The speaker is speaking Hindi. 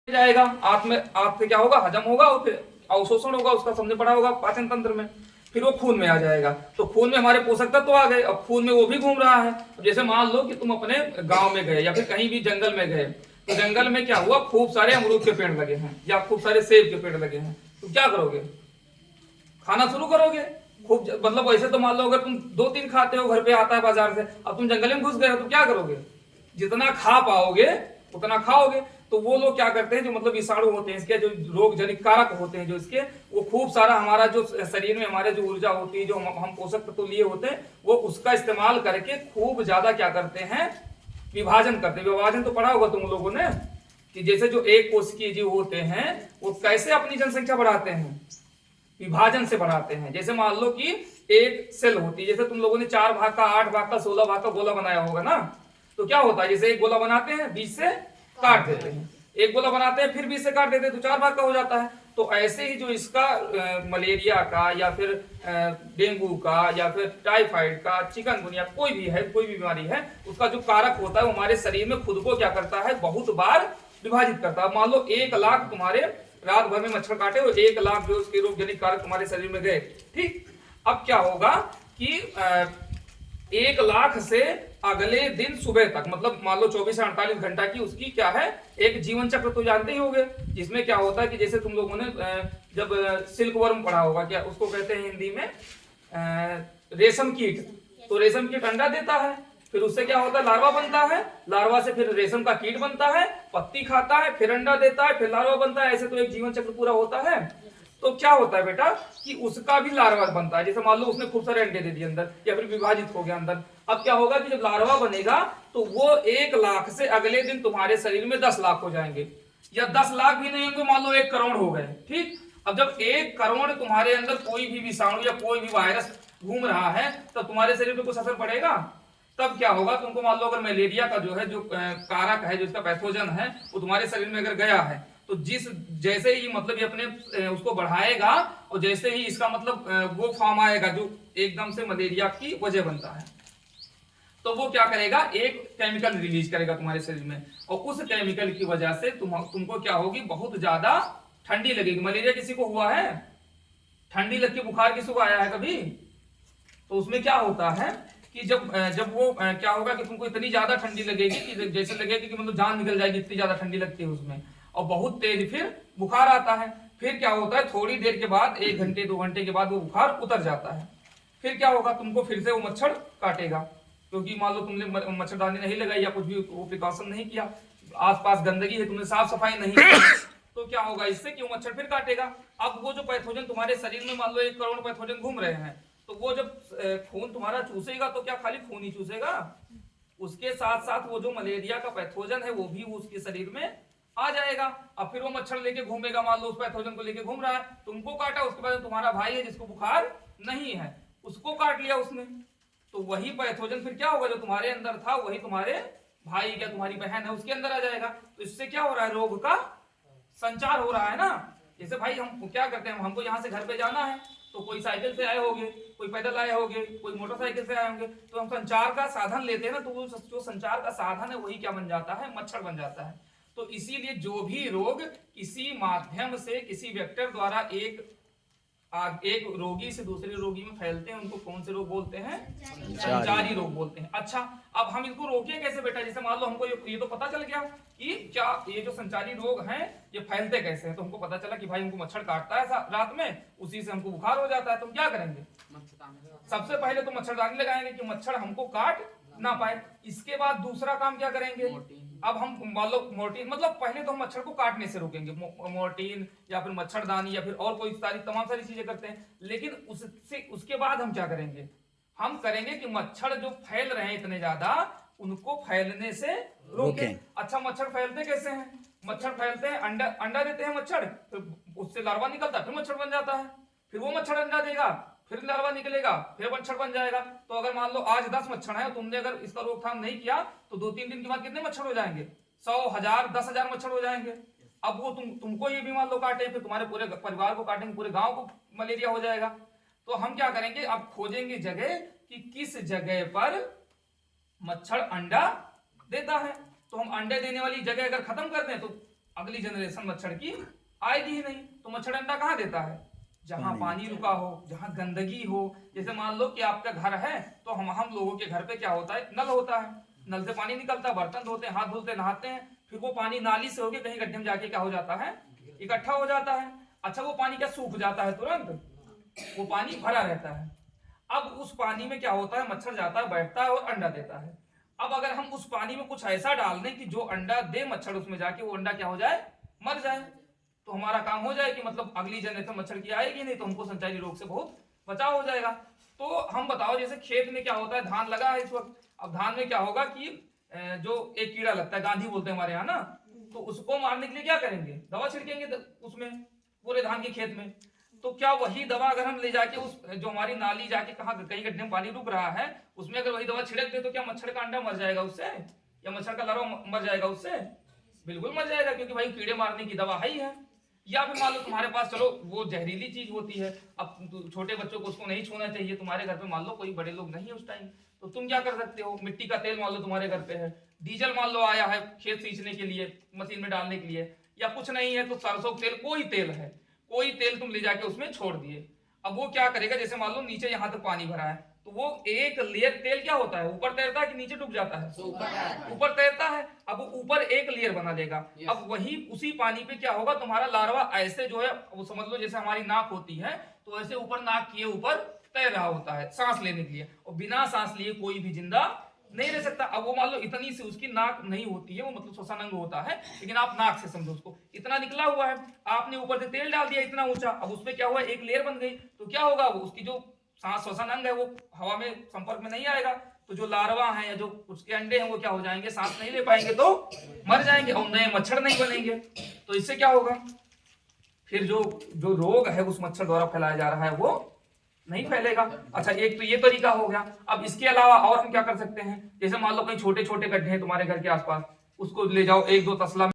जाएगा, आंत में, आंत से क्या होगा, हजम होगा और फिर अवशोषण होगा उसका, समझे पड़ा होगा पाचन तंत्र में, फिर वो खून में आ जाएगा। तो खून में हमारे पोषक तत्व तो आ गए, अब खून में वो भी घूम रहा है। जैसे मान लो कि तुम अपने गांव में गए या फिर कहीं भी जंगल में गए, तो जंगल में क्या हुआ, खूब सारे अमरूद के पेड़ लगे हैं या खूब सारे सेब के पेड़ लगे हैं, तो क्या करोगे, खाना शुरू करोगे खूब, मतलब वैसे तो मान लो अगर तुम 2-3 खाते हो, घर पे आता है बाजार से, अब तुम जंगल में घुस गए हो तो क्या करोगे, जितना खा पाओगे उतना खाओगे। तो वो लोग क्या करते हैं, जो मतलब विषाणु होते हैं इसके, जो रोग जनित कारक होते हैं जो इसके, वो खूब सारा हमारा जो शरीर में हमारे जो ऊर्जा होती है, जो हम पोषक तत्व लिए होते हैं, वो उसका इस्तेमाल करके खूब ज्यादा क्या करते हैं, विभाजन करते हैं। विभाजन तो पढ़ा होगा तुम लोगों ने कि जैसे जो एक कोशिकीय जीव होते हैं वो कैसे अपनी जनसंख्या बढ़ाते हैं, विभाजन से बढ़ाते हैं। जैसे मान लो कि एक सेल होती है, जैसे तुम लोगों ने 4 भाग का, 8 भाग का, 16 भाग का गोला बनाया होगा ना, तो क्या होता है, जैसे एक गोला बनाते हैं, बीच से काट देते हैं, एक गोला बनाते हैं, फिर बीच से काट देते हैं, तो 4 भाग का हो जाता है। तो ऐसे ही जो इसका मलेरिया का या फिर डेंगू का या फिर टाइफाइड का, चिकनगुनिया, कोई भी है, कोई भी बीमारी है, उसका जो कारक होता है वो हमारे शरीर में खुद को क्या करता है, बहुत बार विभाजित करता है। मान लो 1 लाख तुम्हारे रात भर में मच्छर काटे और 1 लाख जो उसके रोग जनित कारक तुम्हारे शरीर में गए, ठीक। अब क्या होगा कि 1 लाख से अगले दिन सुबह तक, मतलब मान लो 24 से 48 घंटा की उसकी क्या है, एक जीवन चक्र तो जानते ही होंगे, जिसमें क्या होता है कि जैसे तुम लोगों ने जब सिल्क वर्म पढ़ा होगा, क्या उसको कहते हैं हिंदी में, रेशम कीट। तो रेशम कीट अंडा देता है, फिर उससे क्या होता है, लार्वा बनता है, लार्वा से फिर रेशम का कीट बनता है, पत्ती खाता है, फिर अंडा देता है, फिर लार्वा बनता है, ऐसे तो एक जीवन चक्र पूरा होता है। तो क्या होता है बेटा कि उसका भी लार्वा बनता है, जैसे मान लो उसने खूब सारे अंडे दे दिए अंदर या फिर विभाजित हो गया अंदर। अब क्या होगा कि जब लार्वा बनेगा तो वो 1 लाख से अगले दिन तुम्हारे शरीर में 10 लाख हो जाएंगे, या 10 लाख भी नहीं होंगे, मान लो 1 करोड़ हो गए, ठीक। अब जब 1 करोड़ तुम्हारे अंदर कोई भी विषाणु या कोई भी वायरस घूम रहा है, तो तुम्हारे शरीर पे कुछ असर पड़ेगा। तब क्या होगा, तुमको मान लो अगर मलेरिया का जो है, जो कारक है, जो इसका पैथोजन है, वो तुम्हारे शरीर में अगर गया है, तो जैसे ही मतलब ये अपने उसको बढ़ाएगा और जैसे ही इसका मतलब वो फॉर्म आएगा जो एकदम से मलेरिया की वजह बनता है, तो वो क्या करेगा, एक केमिकल रिलीज करेगा तुम्हारे शरीर में, और उस केमिकल की वजह से तुमको क्या होगी, बहुत ज्यादा ठंडी लगेगी। मलेरिया किसी को हुआ है, ठंडी लग के बुखार किसी को आया है कभी, तो उसमें क्या होता है कि जब वो क्या होगा कि तुमको इतनी ज्यादा ठंडी लगेगी कि जैसे लगेगी कि मतलब जान निकल जाएगी, इतनी ज्यादा ठंडी लगती है उसमें, और बहुत तेज फिर बुखार आता है। फिर क्या होता है, थोड़ी देर के बाद, 1 घंटे 2 घंटे के बाद वो बुखार उतर जाता है। फिर क्या होगा, तुमको फिर से वो मच्छर काटेगा, क्योंकि मान लो तुमने मच्छरदानी नहीं लगाई या कुछ भी वो प्रिकॉशन नहीं किया, आसपास गंदगी है, तुमने साफ सफाई नहीं की, तो क्या होगा इससे कि वो मच्छर फिर काटेगा। अब वो जो पैथोजन तुम्हारे शरीर में, मान लो 1 करोड़ पैथोजन घूम रहे हैं, तो वो जब खून तुम्हारा चूसेगा तो क्या खाली खून ही चूसेगा, उसके साथ साथ वो जो मलेरिया का पैथोजन है वो भी उसके शरीर में आ जाएगा। अब फिर वो मच्छर लेके घूमेगा, मान लो उस पैथोजन को लेके घूम रहा है, तुमको काटा, उसके बाद तुम्हारा भाई है जिसको बुखार नहीं है, उसको काट लिया उसने, तो वही पैथोजन फिर क्या होगा, जो तुम्हारे अंदर था वही तुम्हारे भाई या तुम्हारी बहन है उसके अंदर आ जाएगा। तो इससे क्या हो रहा है, रोग का संचार हो रहा है ना। जैसे भाई हम क्या करते हैं, हमको यहाँ से घर पे जाना है, तो कोई साइकिल से आए होंगे, कोई पैदल आए होंगे, कोई मोटरसाइकिल से आए होंगे, तो हम संचार का साधन लेते हैं ना, तो वो जो संचार का साधन है वही क्या बन जाता है, मच्छर बन जाता है। तो इसीलिए जो भी रोग किसी माध्यम से किसी वेक्टर द्वारा एक रोगी से दूसरे रोगी में फैलते हैं, उनको कौन से रोग बोलते हैं, संचारी रोग बोलते हैं। अच्छा, अब हम इनको रोके कैसे बेटा, जैसे मान लो हमको ये तो पता चल गया कि क्या ये जो संचारी रोग हैं ये फैलते कैसे हैं, तो हमको पता चला कि भाई हमको मच्छर काटता है रात में, उसी से हमको बुखार हो जाता है, तो हम क्या करेंगे, सबसे पहले तो मच्छरदानी लगाएंगे कि मच्छर हमको काट ना पाए। इसके बाद दूसरा काम क्या करेंगे, अब हम मान लो मोर्टीन, मतलब पहले तो हम मच्छर को काटने से रोकेंगे, मोर्टीन या फिर मच्छरदानी या फिर और कोई सारी तमाम सारी चीजें करते हैं, लेकिन उसके बाद हम क्या करेंगे, हम करेंगे कि मच्छर जो फैल रहे हैं इतने ज्यादा, उनको फैलने से रोकें। अच्छा, मच्छर फैलते कैसे हैं, मच्छर फैलते हैं, अंडा देते हैं मच्छर, फिर उससे लार्वा निकलता है, फिर मच्छर बन जाता है, फिर वो मच्छर अंडा देगा, फिर लार्वा निकलेगा, फिर मच्छर बन जाएगा। तो अगर मान लो आज 10 मच्छर है, तुमने अगर इसका रोकथाम नहीं किया तो 2-3 दिन के बाद कितने मच्छर हो जाएंगे, 100, 1000, 10,000 मच्छर हो जाएंगे। अब वो तुमको ये भी मान लो काटे, फिर तुम्हारे पूरे परिवार को काटेंगे, पूरे गांव को मलेरिया हो जाएगा। तो हम क्या करेंगे, अब खोजेंगे जगह कि किस जगह पर मच्छर अंडा देता है, तो हम अंडे देने वाली जगह अगर खत्म कर दें तो अगली जनरेशन मच्छर की आएगी ही नहीं। तो मच्छर अंडा कहाँ देता है? जहां पानी रुका हो, जहां गंदगी हो। जैसे मान लो कि आपका घर है, तो हम लोगों के घर पे क्या होता है, नल होता है, नल से पानी निकलता है, बर्तन धोते हैं, हाथ धुलते, नहाते हैं, फिर वो पानी नाली से होके कहीं गड्ढे में जाके क्या हो जाता है, इकट्ठा हो जाता है। अच्छा, वो पानी क्या सूख जाता है तुरंत? वो पानी भरा रहता है। अब उस पानी में क्या होता है, मच्छर जाता है, बैठता है और अंडा देता है। अब अगर हम उस पानी में कुछ ऐसा डाल दें कि जो अंडा दे मच्छर, उसमें जाके वो अंडा क्या हो जाए, मर जाए, तो हमारा काम हो जाए कि मतलब अगली जनरेशन मच्छर की आएगी नहीं, तो हमको संचारी रोग से बहुत बचाव हो जाएगा। तो हम बताओ, जैसे खेत में क्या होता है, धान लगा है इस वक्त, अब धान में क्या होगा कि जो एक कीड़ा लगता है, गांधी बोलते हैं हमारे यहाँ ना, तो उसको मारने के लिए क्या करेंगे, दवा छिड़केंगे उसमें, पूरे धान के खेत में। तो क्या वही दवा अगर हम ले जाके उस जो हमारी नाली जाके कहाँ कहीं गड्ढे में पानी रुक रहा है, उसमें अगर वही दवा छिड़क दे, तो क्या मच्छर का अंडा मर जाएगा उससे, या मच्छर का लार्वा मर जाएगा उससे? बिल्कुल मर जाएगा, क्योंकि भाई कीड़े मारने की दवा है ही है। या फिर मान लो तुम्हारे पास, चलो वो जहरीली चीज होती है, अब छोटे बच्चों को उसको नहीं छूना चाहिए, तुम्हारे घर पे मान लो कोई बड़े लोग नहीं है उस टाइम, तो तुम क्या कर सकते हो, मिट्टी का तेल मान लो तुम्हारे घर पे है, डीजल मान लो आया है खेत सींचने के लिए, मशीन में डालने के लिए, या कुछ नहीं है तो सरसों तेल, कोई तेल है, कोई तेल तुम ले जाके उसमें छोड़ दिए। अब वो क्या करेगा, जैसे मान लो नीचे यहाँ तक पानी भरा है, तो वो एक लेयर तेल क्या होता है, ऊपर तैरता है कि नीचे डूब जाता है? ऊपर तैरता है। अब वो ऊपर एक लेयर बना देगा। अब वही उसी पानी पे क्या होगा, तुम्हारा लार्वा ऐसे जो है, वो समझ लो जैसे हमारी नाक होती है, तो ऐसे ऊपर नाक किए ऊपर तैर रहा होता है सांस लेने के लिए, और बिना सांस लिए कोई भी जिंदा नहीं रह सकता। अब वो मान लो इतनी सी उसकी नाक नहीं होती है, वो मतलब श्वसन अंग होता है, लेकिन आप नाक से समझो उसको, इतना निकला हुआ है, आपने ऊपर से तेल डाल दिया इतना ऊंचा, अब उसमें क्या हुआ, एक लेयर बन गई, तो क्या होगा, वो उसकी जो सांस श्वसन अंग है वो हवा में संपर्क में नहीं आएगा, तो जो लार्वा है या जो उसके अंडे हैं वो क्या हो जाएंगे, सांस नहीं ले पाएंगे तो मर जाएंगे, और नए मच्छर नहीं बनेंगे। तो इससे क्या होगा, फिर जो जो रोग है उस मच्छर द्वारा फैलाया जा रहा है वो नहीं फैलेगा। अच्छा, एक तो ये तरीका हो गया। अब इसके अलावा और हम क्या कर सकते हैं, जैसे मान लो कहीं छोटे छोटे गड्ढे हैं तुम्हारे घर के आसपास, उसको ले जाओ 1-2 तसला